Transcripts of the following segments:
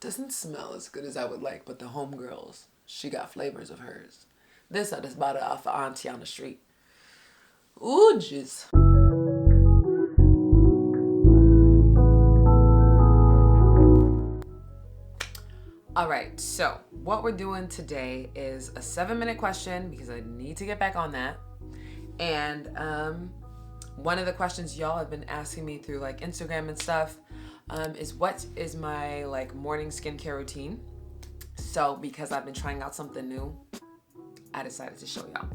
Doesn't smell as good as I would like, but the homegirls, she got flavors of hers. This I just bought it off of auntie on the street. Ooh, jeez. All right, so what we're doing today is a 7-minute question because I need to get back on that. And one of the questions y'all have been asking me through like Instagram and stuff is what is my like morning skincare routine? So because I've been trying out something new, I decided to show y'all.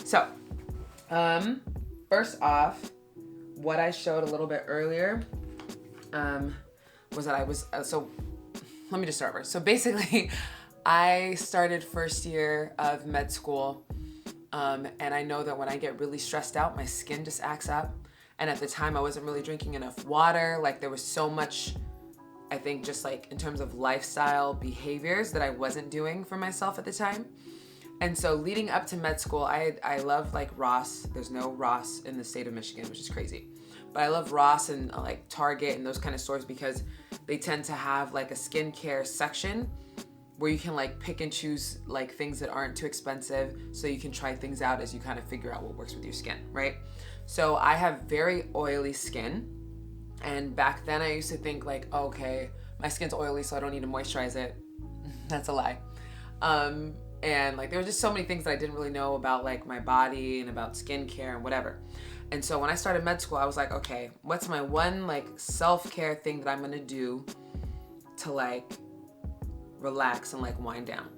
So, first off, what I showed a little bit earlier was that I was, so let me just start first. So basically, I started first year of med school, and I know that when I get really stressed out, my skin just acts up. And at the time, I wasn't really drinking enough water. Like there was so much, I think just like in terms of lifestyle behaviors that I wasn't doing for myself at the time. And so leading up to med school, I love like Ross. There's no Ross in the state of Michigan, which is crazy. But I love Ross and like Target and those kind of stores because they tend to have like a skincare section where you can like pick and choose like things that aren't too expensive so you can try things out as you kind of figure out what works with your skin, right? So I have very oily skin. And back then I used to think like, okay, my skin's oily so I don't need to moisturize it. That's a lie. And like there were just so many things that I didn't really know about like my body and about skincare and whatever. And so when I started med school, I was like, okay, what's my one like self-care thing that I'm gonna do to like relax and like wind down?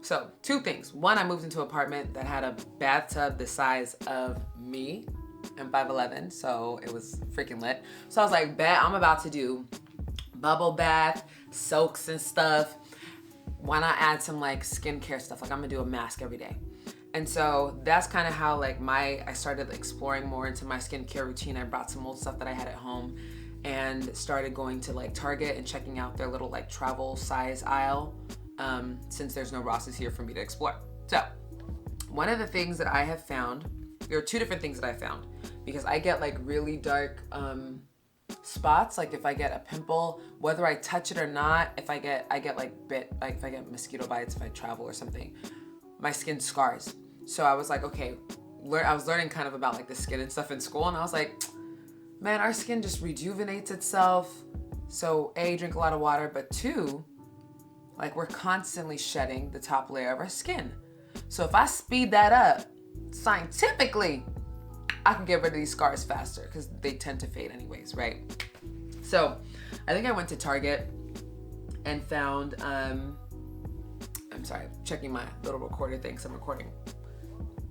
So 2 things. One, I moved into an apartment that had a bathtub the size of me. I'm 5'11", so it was freaking lit. So I was like, bet I'm about to do bubble bath, soaks and stuff. Why not add some like skincare stuff? Like I'm gonna do a mask every day. And so that's kind of how like I started exploring more into my skincare routine. I brought some old stuff that I had at home and started going to like Target and checking out their little like travel size aisle since there's no Ross's here for me to explore. So one of the things that I have found, there are 2 different things that I found because I get like really dark spots. Like if I get a pimple, whether I touch it or not, if I get like bit, like if I get mosquito bites, if I travel or something, my skin scars. So I was like, okay, I was learning kind of about like the skin and stuff in school, and I was like, man, our skin just rejuvenates itself. So A, drink a lot of water, but 2, like we're constantly shedding the top layer of our skin. So if I speed that up, scientifically, I can get rid of these scars faster because they tend to fade anyways, right? So I think I went to Target and found I'm sorry, checking my little recorder thing, so I'm recording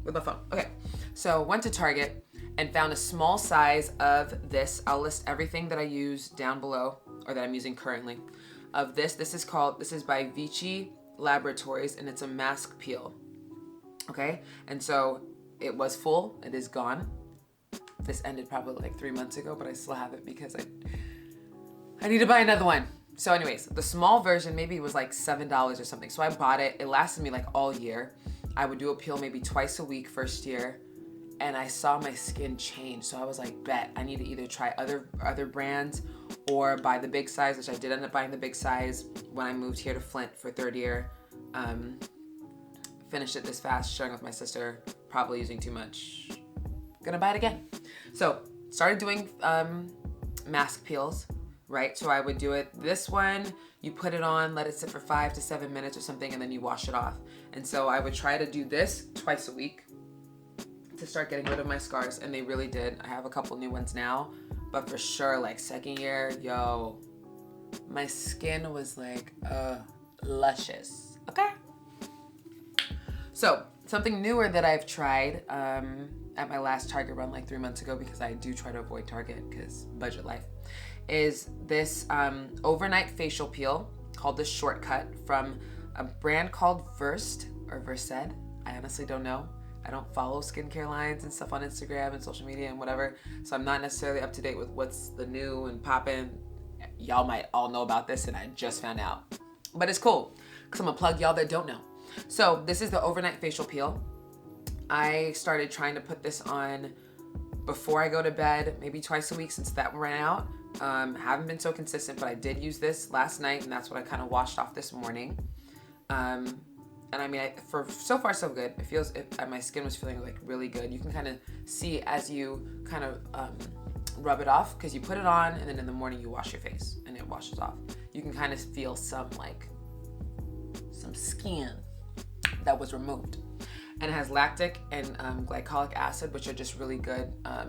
with my phone. Okay, so went to Target and found a small size of this. I'll list everything that I use down below, or that I'm using currently. Of this is by Vici Laboratories, and it's a mask peel. Okay, and so it was full, it is gone. This ended probably like 3 months ago, but I still have it because I need to buy another one. So anyways, the small version maybe was like $7 or something. So I bought it. It lasted me like all year. I would do a peel maybe twice a week first year, and I saw my skin change. So I was like, bet I need to either try other brands or buy the big size, which I did end up buying the big size when I moved here to Flint for third year. Finished it this fast, sharing with my sister, probably using too much. Gonna buy it again. So started doing mask peels, right? So I would do it, this one, you put it on, let it sit for 5 to 7 minutes or something, and then you wash it off. And so I would try to do this twice a week to start getting rid of my scars, and they really did. I have a couple new ones now, but for sure, like second year, yo, my skin was like luscious, okay? So something newer that I've tried at my last Target run like 3 months ago, because I do try to avoid Target because budget life, is this overnight facial peel called the Shortcut from a brand called Versed or Versed. I honestly don't know. I don't follow skincare lines and stuff on Instagram and social media and whatever, so I'm not necessarily up to date with what's the new and poppin'. Y'all might all know about this and I just found out, but it's cool because I'm gonna plug y'all that don't know. So this is the overnight facial peel. I started trying to put this on before I go to bed, maybe twice a week since that ran out. Haven't been so consistent, but I did use this last night, and that's what I kind of washed off this morning. And I mean, for so far so good. It feels, my skin was feeling like really good. You can kind of see as you kind of rub it off, because you put it on and then in the morning you wash your face and it washes off. You can kind of feel some skin that was removed. And it has lactic and glycolic acid, which are just really good. I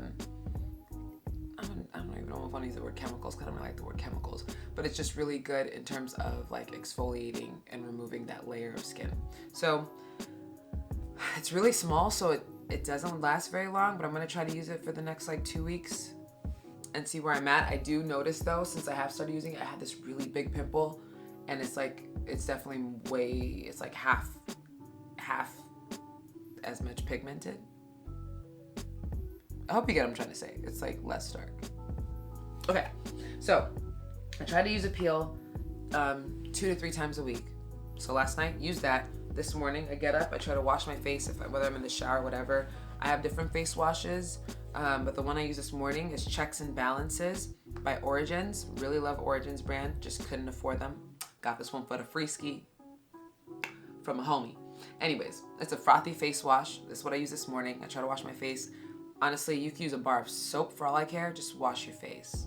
don't even know if I want to use the word chemicals, because I don't really like the word chemicals, but it's just really good in terms of like exfoliating and removing that layer of skin. So it's really small, so it doesn't last very long, but I'm going to try to use it for the next like 2 weeks and see where I'm at. I do notice though, since I have started using it, I had this really big pimple, and it's definitely it's like half as much pigmented. I hope you get what I'm trying to say. It's like less dark. Okay, so I try to use a peel 2 to 3 times a week. So last night, used that. This morning, I get up, I try to wash my face, whether I'm in the shower or whatever. I have different face washes, but the one I use this morning is Checks and Balances by Origins. Really love Origins brand, just couldn't afford them. Got this one for the free ski from a homie. Anyways, it's a frothy face wash. This is what I use this morning. I try to wash my face. Honestly, you can use a bar of soap for all I care. Just wash your face.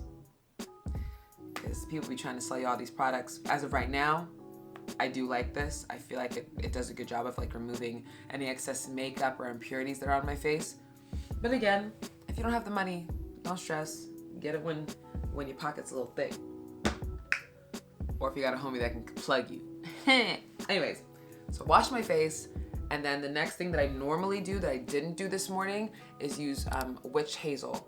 Because people be trying to sell you all these products. As of right now, I do like this. I feel like it does a good job of like removing any excess makeup or impurities that are on my face. But again, if you don't have the money, don't stress. Get it when your pocket's a little thick. Or if you got a homie that can plug you. Anyways, so wash my face. And then the next thing that I normally do that I didn't do this morning is use witch hazel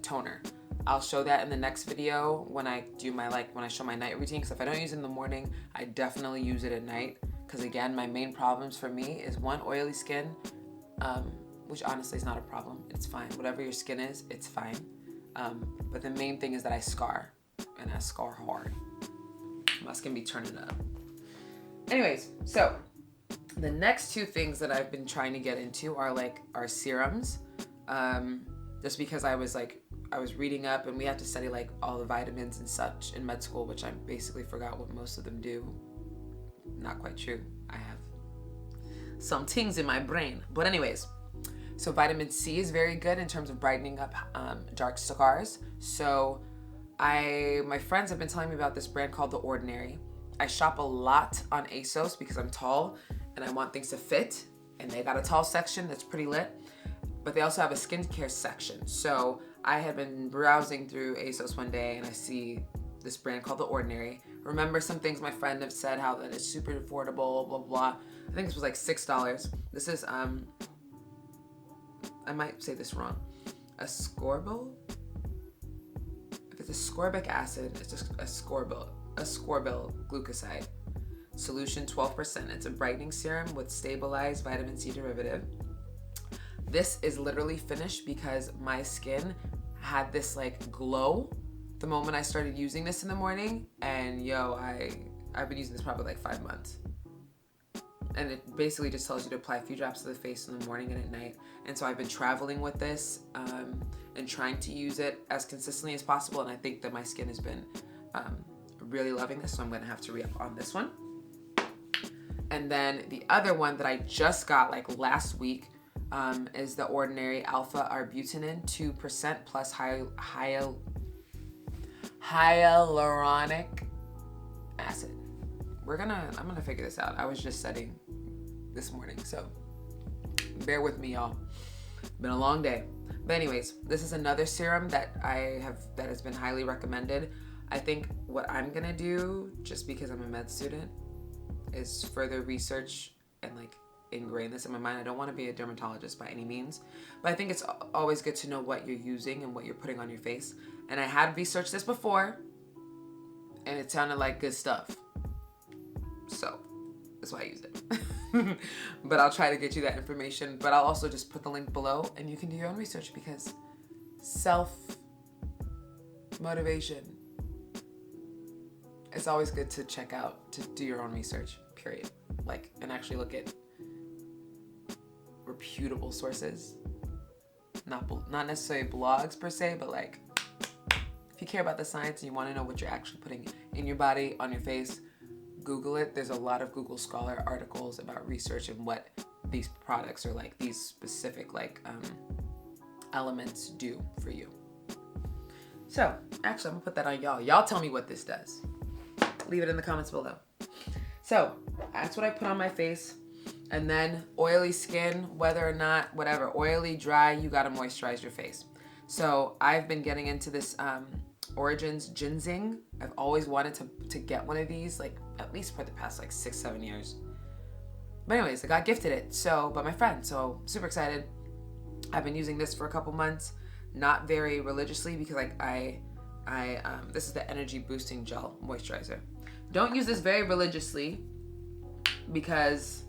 toner. I'll show that in the next video when I do when I show my night routine, because if I don't use it in the morning, I definitely use it at night. Because again, my main problems for me is one, oily skin, which honestly is not a problem. It's fine. Whatever your skin is, it's fine. But the main thing is that I scar, and I scar hard. My skin be turning up. Anyways, so the next 2 things that I've been trying to get into are serums. Just because I was reading up, and we have to study like all the vitamins and such in med school, which I basically forgot what most of them do. Not quite true. I have some things in my brain. But anyways, so vitamin C is very good in terms of brightening up dark scars. So my friends have been telling me about this brand called The Ordinary. I shop a lot on ASOS because I'm tall and I want things to fit, and they got a tall section that's pretty lit, but they also have a skincare section. So I had been browsing through ASOS one day and I see this brand called The Ordinary. Remember some things my friend have said, how that it's super affordable, blah, blah. I think this was like $6. This is, I might say this wrong, ascorbyl? If it's ascorbic acid, it's just ascorbyl glucoside. Solution 12%. It's a brightening serum with stabilized vitamin C derivative. This is literally finished because my skin had this like glow the moment I started using this in the morning, and I've been using this probably like 5 months. And it basically just tells you to apply a few drops to the face in the morning and at night. And so I've been traveling with this and trying to use it as consistently as possible, and I think that my skin has been really loving this, so I'm gonna have to re-up on this one. And then the other one that I just got like last week is the Ordinary Alpha Arbutinol 2% plus hyaluronic acid. I'm gonna figure this out. I was just studying this morning, so bear with me, y'all. Been a long day. But anyways, this is another serum that has been highly recommended. I think what I'm gonna do, just because I'm a med student, is further research and like ingrain this in my mind. I don't want to be a dermatologist by any means, but I think it's always good to know what you're using and what you're putting on your face. And I had researched this before, and it sounded like good stuff. So that's why I used it. But I'll try to get you that information. But I'll also just put the link below, and you can do your own research, because self-motivation, it's always good to check out, to do your own research, period. Like, and actually look at reputable sources. Not necessarily blogs per se, but like, if you care about the science and you want to know what you're actually putting in your body, on your face, Google it. There's a lot of Google Scholar articles about research and what these products or like these specific like elements do for you. So actually, I'm gonna put that on y'all. Y'all tell me what this does. Leave it in the comments below. So that's what I put on my face. And then oily skin, whether or not, whatever, oily, dry, you gotta moisturize your face. So I've been getting into this Origins ginseng. I've always wanted to get one of these, like at least for the past like 6-7 years. But anyways, I got gifted it by my friend, so super excited. I've been using this for a couple months, not very religiously, because like this is the energy boosting gel moisturizer. Don't use this very religiously because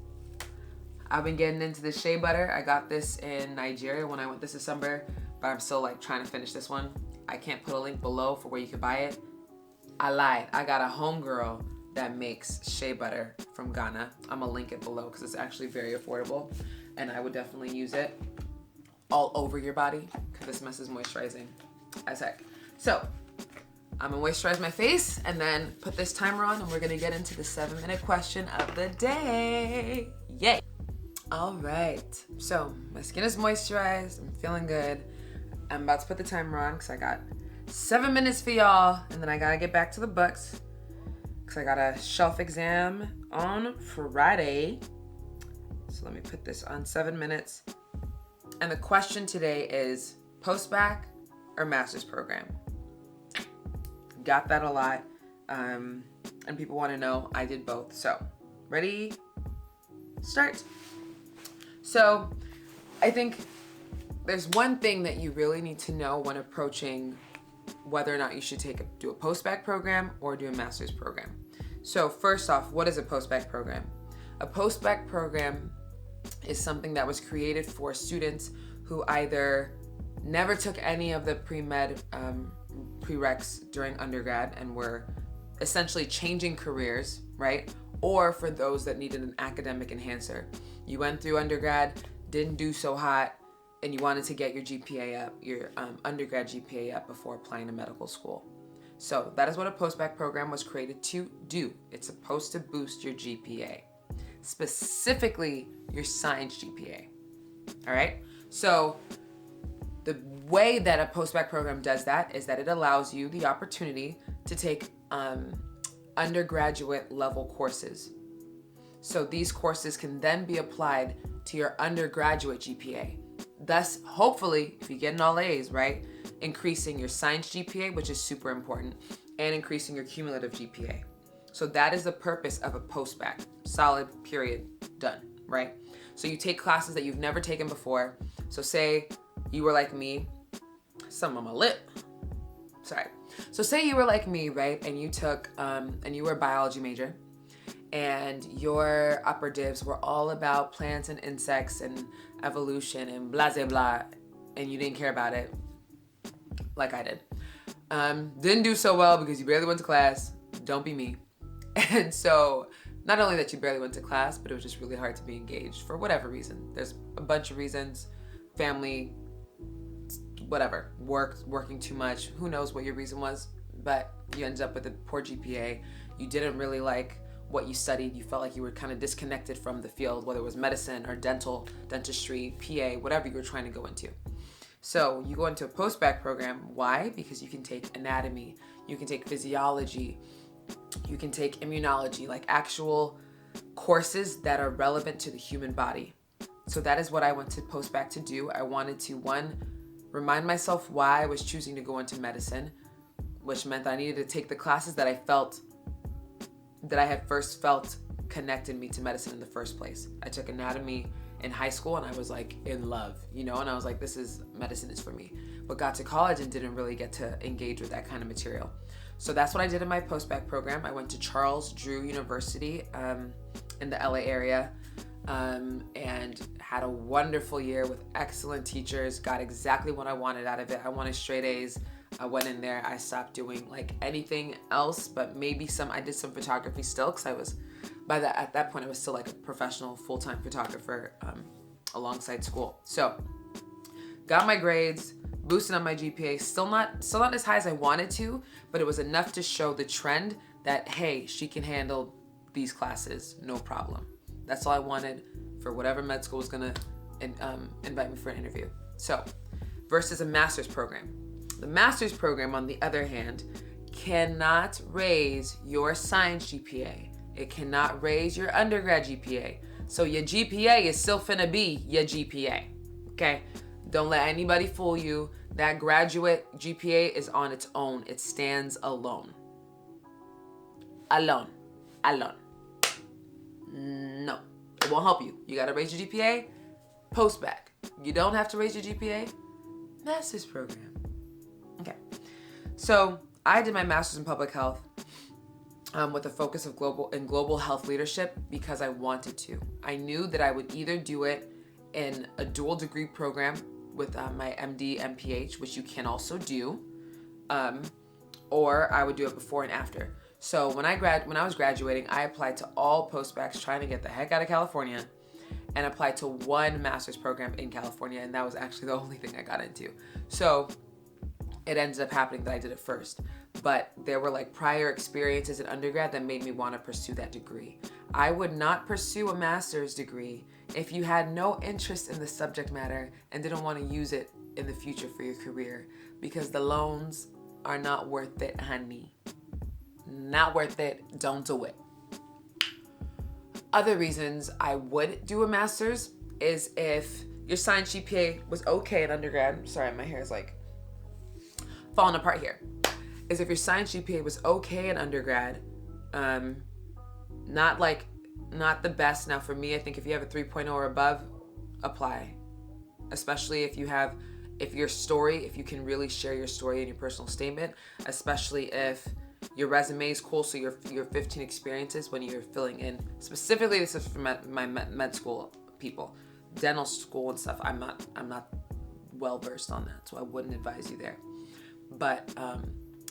I've been getting into the shea butter. I got this in Nigeria when I went this December, but I'm still like trying to finish this one. I can't put a link below for where you can buy it. I lied. I got a homegirl that makes shea butter from Ghana. I'm gonna link it below because it's actually very affordable, and I would definitely use it all over your body because this mess is moisturizing as heck. So I'm gonna moisturize my face and then put this timer on, and we're gonna get into the 7-minute question of the day. Yay! All right, so my skin is moisturized. I'm feeling good. I'm about to put the timer on because I got 7 minutes for y'all, and then I gotta get back to the books because I got a shelf exam on Friday. So let me put this on 7 minutes. And the question today is post-bac or master's program? Got that a lot, and people want to know. I did both. So ready, start. So I think there's one thing that you really need to know when approaching whether or not you should do a post-bac program or do a master's program. So first off, what is a post-bac program? A post-bac program is something that was created for students who either never took any of the pre-med prereqs during undergrad and were essentially changing careers, right? Or for those that needed an academic enhancer. You went through undergrad, didn't do so hot, and you wanted to get your GPA up, your undergrad GPA up before applying to medical school. So that is what a post-bac program was created to do. It's supposed to boost your GPA, specifically your science GPA, all right? So the way that a post-bac program does that is that it allows you the opportunity to take undergraduate level courses. So these courses can then be applied to your undergraduate GPA. Thus, hopefully, if you get an all A's, right, increasing your science GPA, which is super important, and increasing your cumulative GPA. So that is the purpose of a post-bac. Solid, period, done, right? So you take classes that you've never taken before. So say you were like me, some on my lip. Sorry. So say you were like me, right? And you took, and you were a biology major, and your upper divs were all about plants and insects and evolution and blah, blah, blah, and you didn't care about it like I did. Didn't do so well because you barely went to class. Don't be me. And so not only that you barely went to class, but it was just really hard to be engaged for whatever reason. There's a bunch of reasons, family, whatever, working too much. Who knows what your reason was, but you ended up with a poor GPA. You didn't really like what you studied. You felt like you were kind of disconnected from the field, whether it was medicine or dentistry, PA, whatever you were trying to go into. So you go into a post-bac program. Why? Because you can take anatomy, you can take physiology, you can take immunology, like actual courses that are relevant to the human body. So that is what I went to post-bac to do. I wanted to, one, remind myself why I was choosing to go into medicine, which meant that I needed to take the classes that I had first felt connected me to medicine in the first place. I took anatomy in high school and I was like in love, and I was like, medicine is for me. But got to college and didn't really get to engage with that kind of material. So that's what I did in my post-bac program. I went to Charles Drew University in the LA area and had a wonderful year with excellent teachers, got exactly what I wanted out of it. I wanted straight A's. I went in there, I stopped doing like anything else, but maybe I did some photography still, because I was, at that point I was still like a professional full-time photographer alongside school. So got my grades, boosted up my GPA, still not as high as I wanted to, but it was enough to show the trend that, hey, she can handle these classes, no problem. That's all I wanted for whatever med school was gonna invite me for an interview. So, versus a master's program. The master's program, on the other hand, cannot raise your science GPA. It cannot raise your undergrad GPA. So your GPA is still finna be your GPA, okay? Don't let anybody fool you. That graduate GPA is on its own. It stands alone. Alone. No, it won't help you. You gotta raise your GPA, post-bac. You don't have to raise your GPA, master's program. Okay, so I did my master's in public health with a focus of global health leadership because I wanted to. I knew that I would either do it in a dual degree program with my MD, MPH, which you can also do, or I would do it before and after. So when I was graduating, I applied to all post-bacs trying to get the heck out of California, and applied to one master's program in California, and that was actually the only thing I got into. So it ended up happening that I did it first, but there were like prior experiences in undergrad that made me want to pursue that degree. I would not pursue a master's degree if you had no interest in the subject matter and didn't want to use it in the future for your career, because the loans are not worth it, honey. Not worth it. Don't do it. Other reasons I would do a master's is if your science GPA was okay in undergrad. Sorry, my hair is like falling apart here. Is if your science GPA was okay in undergrad, not the best. Now for me, I think if you have a 3.0 or above, apply. Especially if you can really share your story in your personal statement, especially if your resume is cool, so your 15 experiences when you're filling in. Specifically, this is for my med school people. Dental school and stuff, I'm not well versed on that, so I wouldn't advise you there. But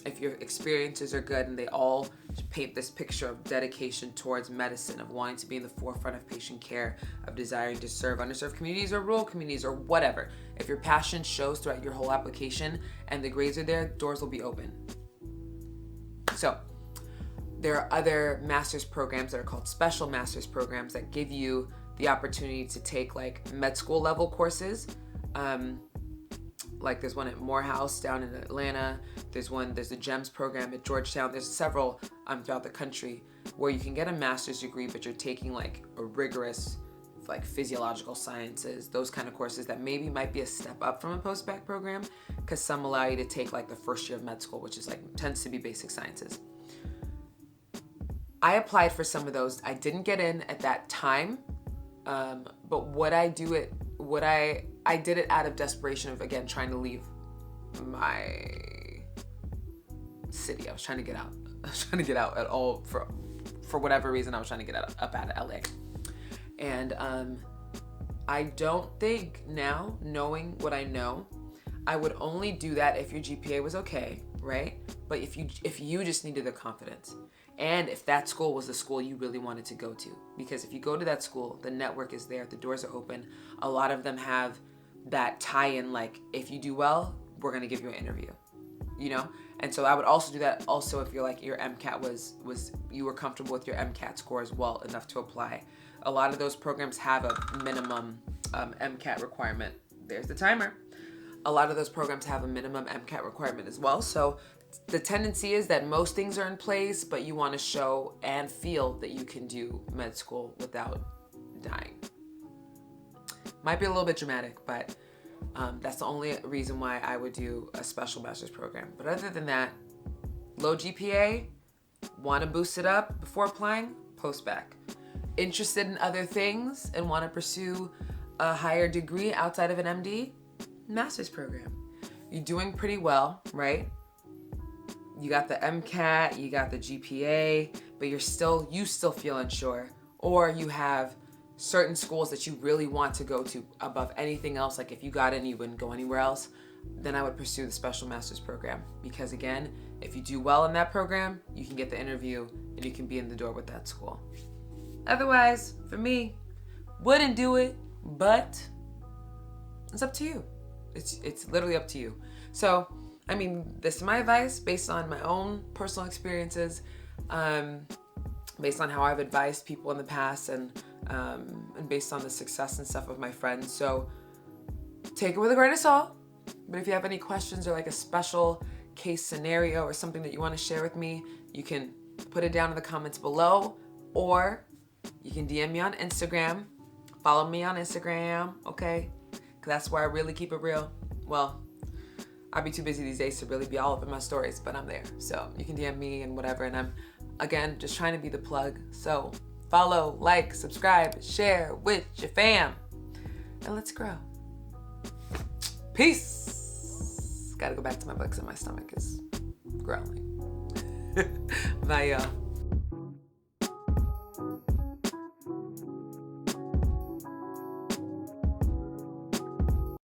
if your experiences are good and they all paint this picture of dedication towards medicine, of wanting to be in the forefront of patient care, of desiring to serve underserved communities or rural communities or whatever, if your passion shows throughout your whole application and the grades are there, doors will be open. So there are other master's programs that are called special master's programs that give you the opportunity to take like med school level courses. Like there's one at Morehouse down in Atlanta. There's the GEMS program at Georgetown. There's several throughout the country where you can get a master's degree, but you're taking like a rigorous like physiological sciences, those kind of courses that maybe might be a step up from a post-bac program, because some allow you to take like the first year of med school, which is like tends to be basic sciences. I applied for some of those. I didn't get in at that time, but I did it out of desperation of, again, trying to leave my city. I was trying to get out. I was trying to get out at all for whatever reason. I was trying to get up out of LA. And I don't think now, knowing what I know, I would only do that if your GPA was okay, right? But if you just needed the confidence, and if that school was the school you really wanted to go to. Because if you go to that school, the network is there, the doors are open. A lot of them have that tie-in, like, if you do well, we're gonna give you an interview, you know? And so I would also do that also if you're like, your MCAT was you were comfortable with your MCAT score as well enough to apply. A lot of those programs have a minimum MCAT requirement. There's the timer. A lot of those programs have a minimum MCAT requirement as well. So the tendency is that most things are in place, but you want to show and feel that you can do med school without dying. Might be a little bit dramatic, but that's the only reason why I would do a special master's program. But other than that, low GPA, want to boost it up before applying, post-bac. Interested in other things and want to pursue a higher degree outside of an MD, master's program. You're doing pretty well, right? You got the MCAT, you got the GPA, but you still feel unsure. Or you have certain schools that you really want to go to above anything else. Like if you got in, you wouldn't go anywhere else. Then I would pursue the special master's program. Because again, if you do well in that program, you can get the interview and you can be in the door with that school. Otherwise, for me, wouldn't do it, but it's up to you. It's literally up to you. So, I mean, this is my advice based on my own personal experiences, based on how I've advised people in the past, and based on the success and stuff of my friends. So take it with a grain of salt. But if you have any questions or like a special case scenario or something that you want to share with me, you can put it down in the comments below, or you can DM me on Instagram. Follow me on Instagram, okay? Because that's where I really keep it real. Well, I'd be too busy these days to really be all up in my stories, but I'm there. So you can DM me and whatever. And I'm, again, just trying to be the plug. So follow, like, subscribe, share with your fam. And let's grow. Peace. Gotta go back to my books and my stomach is growling. Bye, y'all.